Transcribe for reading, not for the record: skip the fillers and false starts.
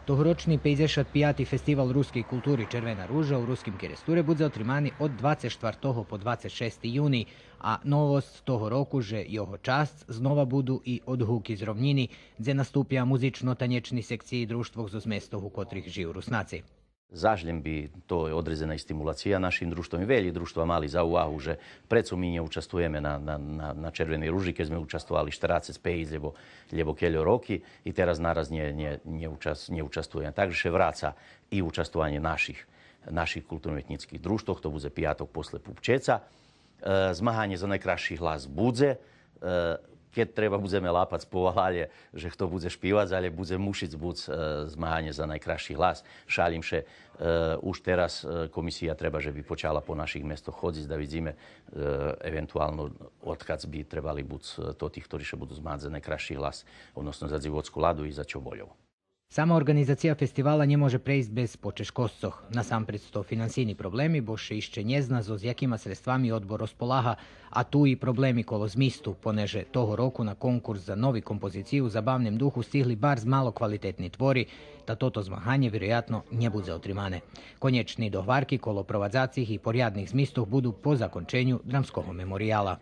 Тогорочний пейзешат п'ятий фестивал руської культури «Червена ружа» у Руськім Керестуре буде отриманий від 24 по 26 юний, а новость того року же його част знова буду і «Odhuky z rovniny», де наступя музично-танечні секції društvog zo zmestov, u kotrih živ Rusnaci. Zažljem bi to je odrezena i stimulacija našim društvom i velji društva mali za uvahu, že precu mi nje učastvujeme na Červenoj ruži, keď sme učastvovali 45 lebo keljo roki i teraz naraz nje učastvujeme. Takže še vraca i učastvovanje naših kulturno-etnických društv, to bude pijatok posle Pupčeca. Zmahanje za najkrašší hlas bude. Keď treba budeme lápať spovalje, že kto bude špívať, ale bude mušiť zmaganie za najkrajší hlas. Šalim še, už teraz komisia treba, že by počala po našich mestoch chodziť, da vidíme, eventuálno odkac by trebali buď to tých, ktorí še budú zmáhať za najkrajší hlas, odnosno za Dzivodsku ladu i za Čoboljov. Sama organizacija festivala nie može prejsť bez počeškoscoh. Насамперед то фінансійні проблеми, бо ще іще не зна, з якими средствами odbor розполага, а ту і проблеми коло змісту, понеже того року на конкурс за нові композиції у забавним духу стигли бар з мало квалітетні твори, та тото змагання, вірojatno, не буде отримане. Конечні договарки коло провадzacích і порядних змістов будуть по законченню драмського меморіала.